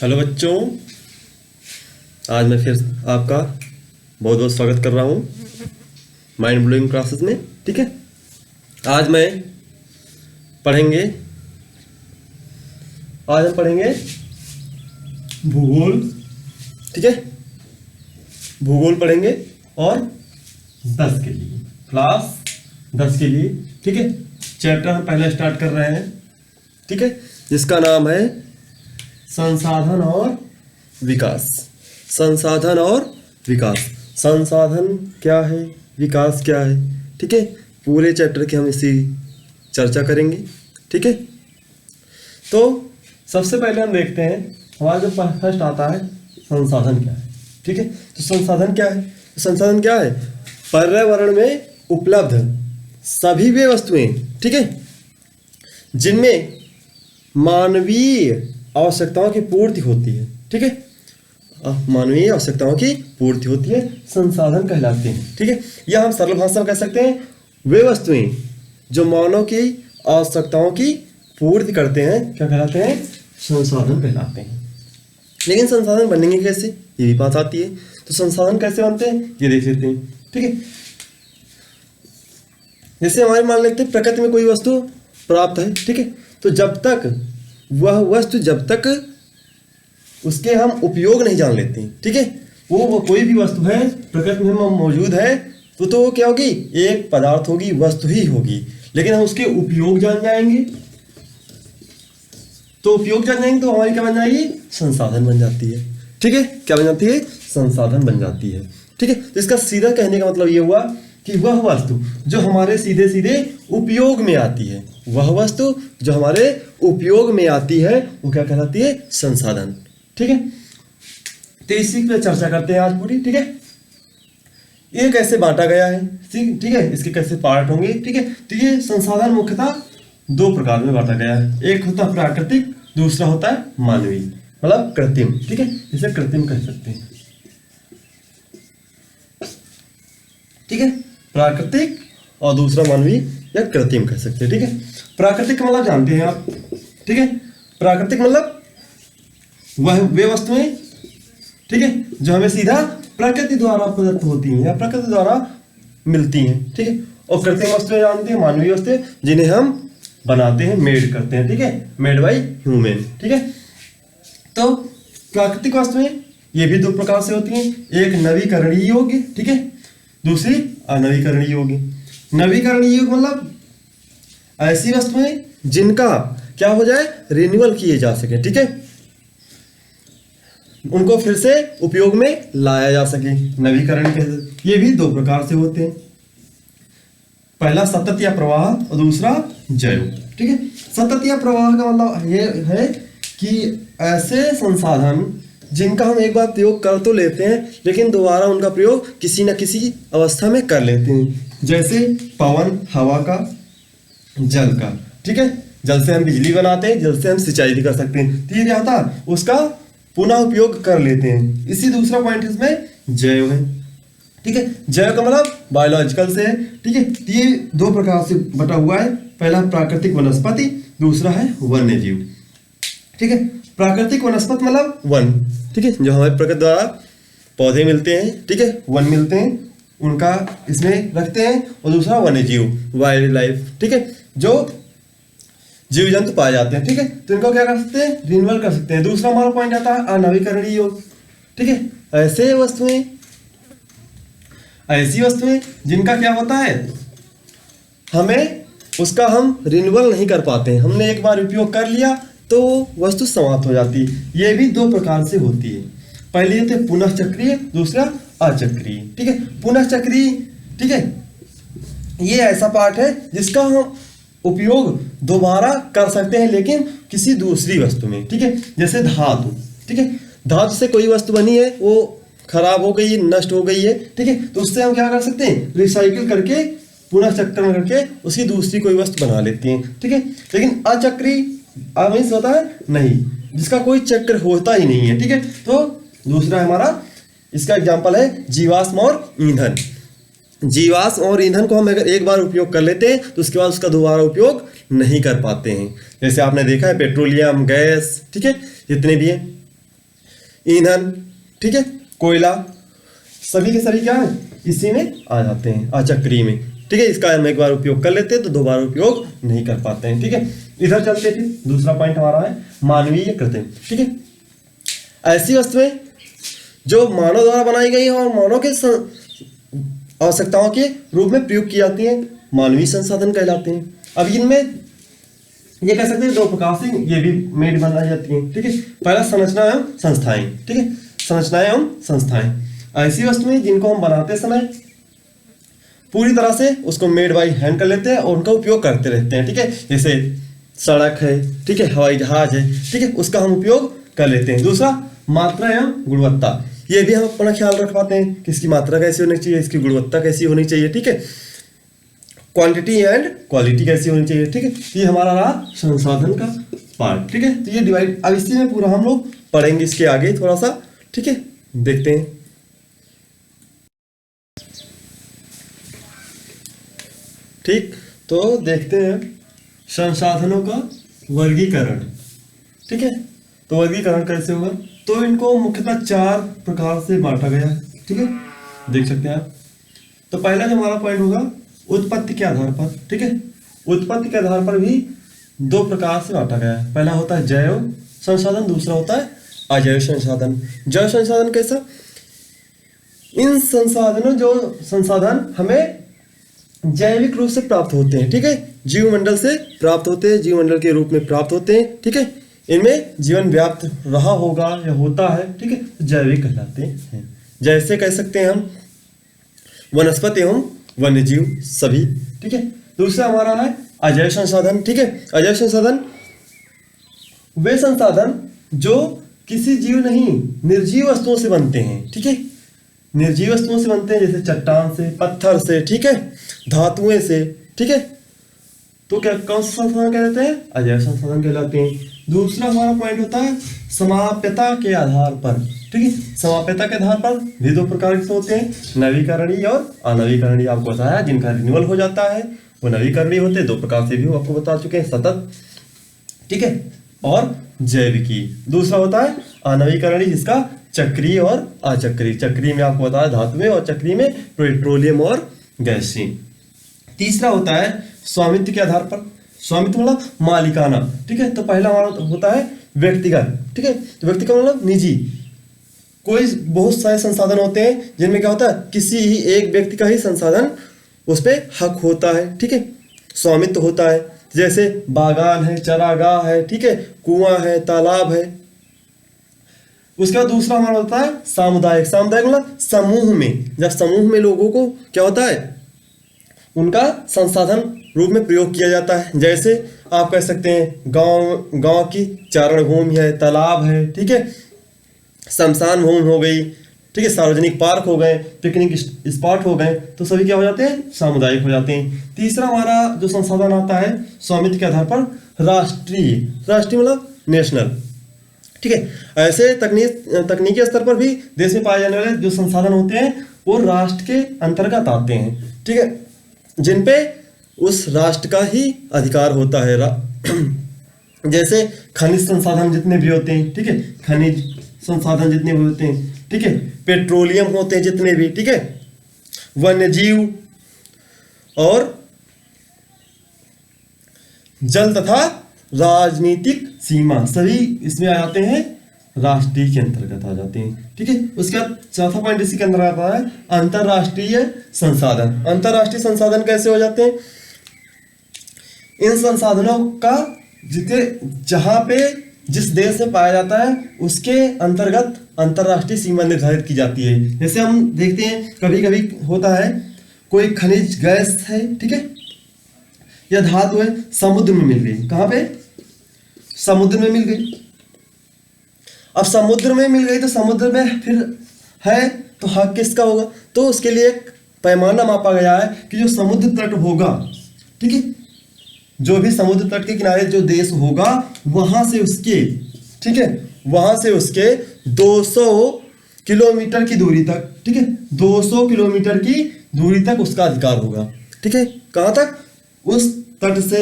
Hello बच्चों, आज मैं फिर आपका बहुत बहुत स्वागत कर रहा हूँ माइंड ब्लोइंग क्लासेस में। ठीक है, आज हम पढ़ेंगे भूगोल। ठीक है, भूगोल पढ़ेंगे और 10 के लिए, क्लास 10 के लिए। ठीक है, चैप्टर हम पहले स्टार्ट कर रहे हैं। ठीक है, जिसका नाम है संसाधन और विकास। संसाधन और विकास, संसाधन क्या है, विकास क्या है। ठीक है, पूरे चैप्टर की हम इसी चर्चा करेंगे। ठीक है, तो सबसे पहले हम देखते हैं हमारा जो फर्स्ट आता है संसाधन क्या है। ठीक है, तो संसाधन क्या है? संसाधन क्या है? पर्यावरण में उपलब्ध सभी वे वस्तुएं, ठीक है, जिनमें मानवीय आवश्यकताओं की पूर्ति होती है। ठीक है, मानवीय आवश्यकताओं की पूर्ति होती है, संसाधन कहलाते हैं। ठीक है, या हम सरल भाषा में कह सकते हैं वे वस्तुएं जो मानव की आवश्यकताओं की पूर्ति करते हैं, क्या कहलाते हैं? संसाधन कहलाते हैं। लेकिन संसाधन बनेंगे कैसे, ये भी बात आती है। तो संसाधन कैसे बनते हैं ये देख लेते हैं। ठीक है, जैसे हमारे मान लेते हैं प्रकृति में कोई वस्तु प्राप्त है। ठीक है, तो जब तक वह वस्तु, जब तक उसके हम उपयोग नहीं जान लेते हैं, ठीक है, वो कोई भी वस्तु है प्रकृति में मौजूद है तो वो क्या होगी? एक पदार्थ होगी, वस्तु ही होगी। लेकिन हम उसके उपयोग जान जाएंगे, तो उपयोग जान जाएंगे तो हमारी क्या बन जाएगी? संसाधन बन जाती है। ठीक है, क्या बन जाती है? संसाधन बन जाती है। ठीक है, तो इसका सीधा कहने का मतलब ये हुआ कि वह वस्तु जो हमारे सीधे सीधे उपयोग में आती है, वह वस्तु जो हमारे उपयोग में आती है वो क्या कहलाती है? संसाधन। ठीक है, तो इसी पे चर्चा करते हैं आज पूरी। ठीक है, ये कैसे बांटा गया है, ठीक है, इसके कैसे पार्ट होंगे। ठीक है, तो ये संसाधन मुख्यतः 2 प्रकार में बांटा गया है। एक होता है प्राकृतिक, दूसरा होता है मानवीय, मतलब कृत्रिम। ठीक है, इसे कृत्रिम कह सकते हैं। ठीक है, प्राकृतिक और दूसरा मानवीय या कृत्रिम कह सकते हैं। ठीक है, प्राकृतिक मतलब जानते हैं आप। ठीक है, प्राकृतिक मतलब वह वे वस्तुएं, ठीक है, जो हमें सीधा प्रकृति द्वारा प्रदत्त होती हैं या प्रकृति द्वारा मिलती हैं। ठीक है, और कृत्रिम वस्तुएं जानते हैं, मानवीय वस्तुएं, जिन्हें हम बनाते हैं, मेड करते हैं। ठीक है, मेड बाय ह्यूमन। ठीक है, तो प्राकृतिक वस्तुएं ये भी 2 प्रकार से होती हैं। एक नवीकरणीय योग्य, ठीक है, दूसरी अनवीकरणीय योग्य। नवीकरणीय योग्य मतलब ऐसी वस्तुएं जिनका क्या हो जाए? रिन्यूअल किए जा सके। ठीक है, उनको फिर से उपयोग में लाया जा सके, नवीकरण के। ये भी 2 प्रकार से होते हैं, पहला सतत या प्रवाह और दूसरा जैव। ठीक है, सतत या प्रवाह का मतलब ये है कि ऐसे संसाधन जिनका हम एक बार प्रयोग कर तो लेते हैं लेकिन दोबारा उनका प्रयोग किसी न किसी अवस्था में कर लेते हैं, जैसे पवन, हवा का, जल का। ठीक है, जल से हम बिजली बनाते हैं, जल से हम सिंचाई भी कर सकते हैं। तो ये क्या होता है? उसका पुनः उपयोग कर लेते हैं। इसी दूसरा पॉइंट इसमें जैव है। ठीक है, जैव का मतलब बायोलॉजिकल से है। ठीक है, ये 2 प्रकार से बटा हुआ है, पहला प्राकृतिक वनस्पति, दूसरा है वन्य जीव। ठीक है, प्राकृतिक वनस्पति मतलब वन, ठीक है, जो हमारे प्रकृति द्वारा पौधे मिलते हैं, ठीक है, वन मिलते हैं, उनका इसमें रखते हैं। और दूसरा वन्य जीव, वाइल्ड लाइफ। ठीक है, जो जीव जंतु पाए जाते हैं। ठीक है, तो इनको क्या कर सकते हैं? रिन्यूअल कर सकते हैं। दूसरा हमारा पॉइंट आता है अनवीकरणीय योग। ठीक है, ऐसी वस्तुएं जिनका क्या होता है, हमें उसका हम रिन्यूअल नहीं कर पाते हैं। हमने एक बार उपयोग कर लिया तो वस्तु समाप्त हो जाती है। ये भी 2 प्रकार से होती है। पहले ये थे पुनः चक्रीय, दूसरा अचक्रीय। ठीक है, पुनः चक्रीय, ठीक है, ये ऐसा पार्ट है जिसका हम उपयोग दोबारा कर सकते हैं लेकिन किसी दूसरी वस्तु में। ठीक है, जैसे धातु। ठीक है, धातु से कोई वस्तु बनी है, वो खराब हो गई है, नष्ट हो गई है। ठीक है, तो उससे हम क्या कर सकते हैं? रिसाइकिल करके, पुनः चक्रण करके उसकी दूसरी कोई वस्तु बना लेते हैं। ठीक है, लेकिन अचक्रीय मीन्स होता है नहीं, जिसका कोई चक्र होता ही नहीं है। ठीक है, तो दूसरा हमारा इसका एग्जाम्पल है जीवाश्म और ईंधन। जीवाश्म और ईंधन को हम अगर एक बार उपयोग कर लेते हैं तो उसके बाद उसका दोबारा उपयोग नहीं कर पाते हैं। जैसे आपने देखा है पेट्रोलियम, गैस, ठीक है, जितने भी हैं, ईंधन, ठीक है, कोयला, सभी के सभी क्या है इसी में आ जाते हैं, अचक्री में, ठीक है। इसका हम एक बार उपयोग कर लेते हैं तो दोबारा उपयोग नहीं कर पाते हैं, ठीक है। इधर चलते थे, दूसरा पॉइंट हमारा है मानवीय कृत्रिम, ठीक है। ऐसी वस्तुएं जो मानव द्वारा बनाई गई हैं और मानव के आवश्यकताओं के रूप में प्रयोग की जाती हैं, मानवीय संसाधन कहलाते हैं। अब इनमें ये कह सकते हैं दो प्रकार से ये भी मेड बनाई जाती हैं, ठीक है। पहला संरचना एवं संस्थाएं, ठीक है, संरचनाएं एवं संस्थाएं, ऐसी वस्तुएं जिनको हम बनाते समय पूरी तरह से उसको मेड बाई हैंड कर लेते हैं और उनका उपयोग करते रहते हैं, ठीक है। जैसे सड़क है, ठीक है, हवाई जहाज है, ठीक है, उसका हम उपयोग कर लेते हैं। दूसरा मात्रा एवं गुणवत्ता, ये भी हम अपना ख्याल रख पाते हैं कि इसकी मात्रा कैसी होनी चाहिए, इसकी गुणवत्ता कैसी होनी चाहिए, ठीक है। क्वांटिटी एंड क्वालिटी कैसी होनी चाहिए, ठीक है। ये हमारा रहा संसाधन का पार्ट, ठीक है। तो ये डिवाइड, अब इसी में पूरा हम लोग पढ़ेंगे इसके आगे थोड़ा सा, ठीक है, देखते हैं। ठीक, तो देखते हैं संसाधनों का वर्गीकरण, ठीक है। तो वर्गीकरण कैसे होगा, तो इनको मुख्यतः 4 प्रकार से बांटा गया है, ठीक है, देख सकते हैं आप। तो पहला जो हमारा पॉइंट होगा उत्पत्ति के आधार पर, ठीक है। उत्पत्ति के आधार पर भी 2 प्रकार से बांटा गया है। पहला होता है जैव संसाधन, दूसरा होता है अजैव संसाधन। जैव संसाधन कैसा, इन संसाधनों जो संसाधन हमें जैविक रूप से प्राप्त होते हैं, ठीक है, जीवमंडल से प्राप्त होते हैं, जीवमंडल के रूप में प्राप्त होते हैं, ठीक है। इनमें जीवन व्याप्त रहा होगा या होता है, ठीक है, तो जैविक कहलाते हैं। जैसे कह सकते हैं हम वनस्पति एवं वन्यजीव सभी, ठीक है। दूसरा हमारा है अजैव संसाधन, ठीक है। अजैव संसाधन वे संसाधन जो किसी जीव नहीं निर्जीव वस्तुओं से बनते हैं, ठीक है, निर्जीव वस्तुओं से बनते हैं, जैसे चट्टान से, पत्थर से, ठीक है, धातुएं से, ठीक है। तो क्या कौन सा संसाधन कहते हैं, अजैव संसाधन कहलाते हैं। दूसरा हमारा पॉइंट होता है समाप्यता के आधार पर, ठीक है। समाप्यता के आधार पर भी 2 प्रकार के होते हैं, नवीकरणीय और अनवीकरणीय। आपको बताया जिनका रिन्यूअल हो जाता है वो नवीकरणीय होते हैं, 2 प्रकार से भी आपको बता चुके हैं, सतत, ठीक है, और जैविकी। दूसरा होता है अनवीकरणीय, जिसका चक्रीय और अचक्रीय। चक्रीय में आपको बताया धातुएं और चक्रीय में पेट्रोलियम और गैसें। तीसरा होता है स्वामित्व के आधार पर, स्वामित्व मतलब मालिकाना, ठीक है। तो पहला हमारा होता है व्यक्तिगत, ठीक है, तो व्यक्तिगत मतलब निजी। कोई बहुत सारे संसाधन होते हैं जिनमें क्या होता है किसी ही एक व्यक्ति का ही संसाधन उस पर हक होता है, ठीक है, स्वामित्व होता है। जैसे बागान है, चरागाह है, ठीक है, कुआं है, तालाब है। उसका दूसरा हमारा होता है सामुदायिक। सामुदायिक मतलब समूह में, जब समूह में लोगों को क्या होता है उनका संसाधन रूप में प्रयोग किया जाता है। जैसे आप कह सकते हैं गांव की चारण भूमि है, तालाब है, ठीक है, शमशान भूमि हो गई, ठीक है, सार्वजनिक पार्क हो गए, पिकनिक स्पॉट हो गए, तो सभी क्या हो जाते हैं सामुदायिक हो जाते हैं। तीसरा हमारा जो संसाधन आता है स्वामित्व के आधार पर राष्ट्रीय। राष्ट्रीय मतलब नेशनल, ठीक है। ऐसे तकनीकी स्तर पर भी देश में पाए जाने वाले जो संसाधन होते हैं वो राष्ट्र के अंतर्गत आते हैं, ठीक है, जिन पे उस राष्ट्र का ही अधिकार होता है। जैसे खनिज संसाधन जितने भी होते हैं, ठीक है, खनिज संसाधन जितने भी होते हैं, ठीक है, पेट्रोलियम होते हैं जितने भी, ठीक है, वन्यजीव और जल तथा राजनीतिक सीमा सभी इसमें आ जाते हैं, राष्ट्रीय के अंतर्गत आ जाते हैं, ठीक है। उसके बाद चौथा पॉइंट इसी के अंदर आता है अंतरराष्ट्रीय संसाधन। अंतरराष्ट्रीय संसाधन कैसे हो जाते हैं, इन संसाधनों का जहां पे जिस देश में पाया जाता है उसके अंतर्गत अंतरराष्ट्रीय सीमा निर्धारित की जाती है। जैसे हम देखते हैं कभी कभी होता है कोई खनिज गैस है, ठीक है, या धातु है, समुद्र में मिल गई। कहां पे, समुद्र में मिल गई। अब समुद्र में मिल गई तो समुद्र में फिर है तो हक किसका होगा, तो उसके लिए एक पैमाना मापा गया है कि जो समुद्र तट होगा, ठीक है, जो भी समुद्र तट के किनारे जो देश होगा वहां से उसके, ठीक है, वहां से उसके 200 किलोमीटर की दूरी तक, ठीक है, 200 किलोमीटर की दूरी तक उसका अधिकार होगा, ठीक है। कहां तक, उस तट से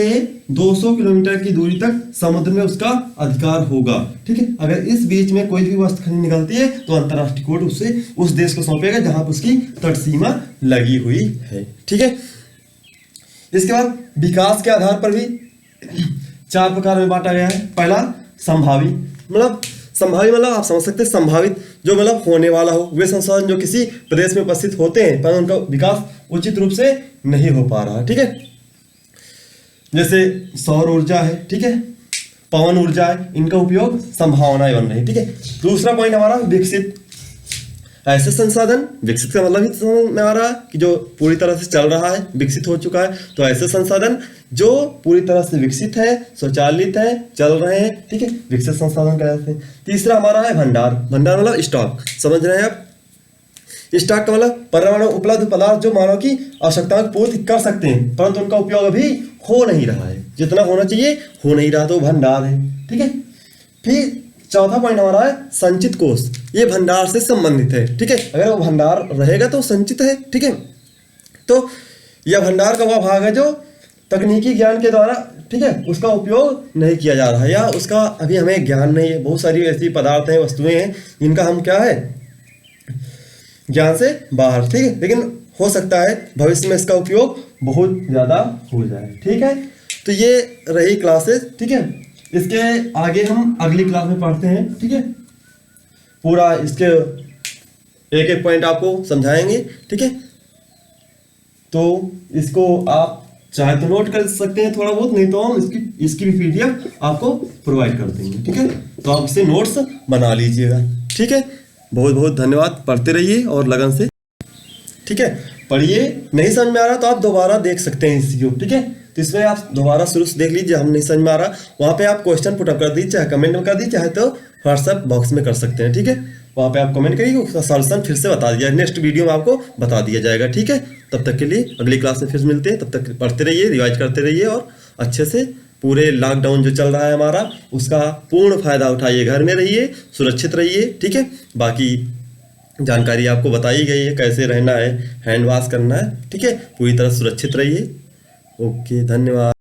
200 किलोमीटर की दूरी तक समुद्र में उसका अधिकार होगा। ठीक है, अगर इस बीच में कोई भी वस्तु खनिज निकलती है तो अंतरराष्ट्रीय कोर्ट उसे उस देश को सौंपेगा जहां पर उसकी तट सीमा लगी हुई है। ठीक है, इसके बाद विकास के आधार पर भी 4 प्रकार में बांटा गया है। पहला संभावी, मतलब संभावी मतलब आप समझ सकते हैं संभावित, जो मतलब होने वाला हो, वे संसाधन जो किसी प्रदेश में उपस्थित होते हैं पर उनका विकास उचित रूप से नहीं हो पा रहा है। ठीक है, जैसे सौर ऊर्जा है, ठीक है, पवन ऊर्जा है, इनका उपयोग संभावनाएं बन रही है। ठीक है, दूसरा पॉइंट हमारा विकसित, ऐसे संसाधन, विकसित का मतलब ही समझ में आ रहा है कि जो पूरी तरह से चल रहा है, विकसित हो चुका है, तो ऐसे संसाधन जो पूरी तरह से विकसित है, स्वचालित है, चल रहे हैं। ठीक है, विकसित संसाधन कहते हैं। तीसरा हमारा है भंडार। भंडार मतलब स्टॉक, समझ रहे हैं आप। स्टॉक का मतलब पर्यावरण में उपलब्ध पदार्थ जो मानव की आवश्यकताओं की पूर्ति कर सकते हैं परंतु उनका उपयोग अभी हो नहीं रहा है, जितना होना चाहिए हो नहीं रहा, तो भंडार है। ठीक है, फिर चौथा पॉइंट हमारा है संचित कोष। ये भंडार से संबंधित है। ठीक है, अगर वो भंडार रहेगा तो संचित है। ठीक है, तो यह भंडार का वह भाग है जो तकनीकी ज्ञान के द्वारा, ठीक है, उसका उपयोग नहीं किया जा रहा है या उसका अभी हमें ज्ञान नहीं है। बहुत सारी ऐसी पदार्थ हैं, वस्तुएं हैं जिनका हम क्या है ज्ञान से बाहर। ठीक है, लेकिन हो सकता है भविष्य में इसका उपयोग बहुत ज्यादा हो जाए। ठीक है, तो ये रही क्लासेस। ठीक है, इसके आगे हम अगली क्लास में पढ़ते हैं। ठीक है, पूरा इसके एक एक पॉइंट आपको समझाएंगे। ठीक है, तो इसको आप चाहे तो नोट कर सकते हैं थोड़ा बहुत, नहीं तो हम इसकी भी पीडीएफ आपको प्रोवाइड कर देंगे। ठीक है, तो आप इसे नोट्स बना लीजिएगा। ठीक है, बहुत बहुत धन्यवाद। पढ़ते रहिए और लगन से। ठीक है, पढ़िए, नहीं समझ में आ रहा तो आप दोबारा देख सकते हैं इस वीडियो। ठीक है, तो इसमें आप दोबारा शुरू से देख लीजिए, हम नहीं समझ में आ रहा वहाँ पे आप क्वेश्चन पुटअप कर दीजिए, चाहे कमेंट में कर दीजिए, चाहे तो व्हाट्सएप बॉक्स में कर सकते हैं। ठीक है, वहाँ पे आप कमेंट करिए, उसका सॉल्यूशन फिर से बता दिया, नेक्स्ट वीडियो में आपको बता दिया जाएगा। ठीक है, तब तक के लिए अगली क्लास में फिर मिलते हैं। तब तक पढ़ते रहिए, रिवाइज करते रहिए और अच्छे से पूरे लॉकडाउन जो चल रहा है हमारा उसका पूर्ण फायदा उठाइए। घर में रहिए, सुरक्षित रहिए। ठीक है, बाकी जानकारी आपको बताई गई है, कैसे रहना है, हैंड वॉश करना है। ठीक है, पूरी तरह सुरक्षित रहिए। ओके, धन्यवाद।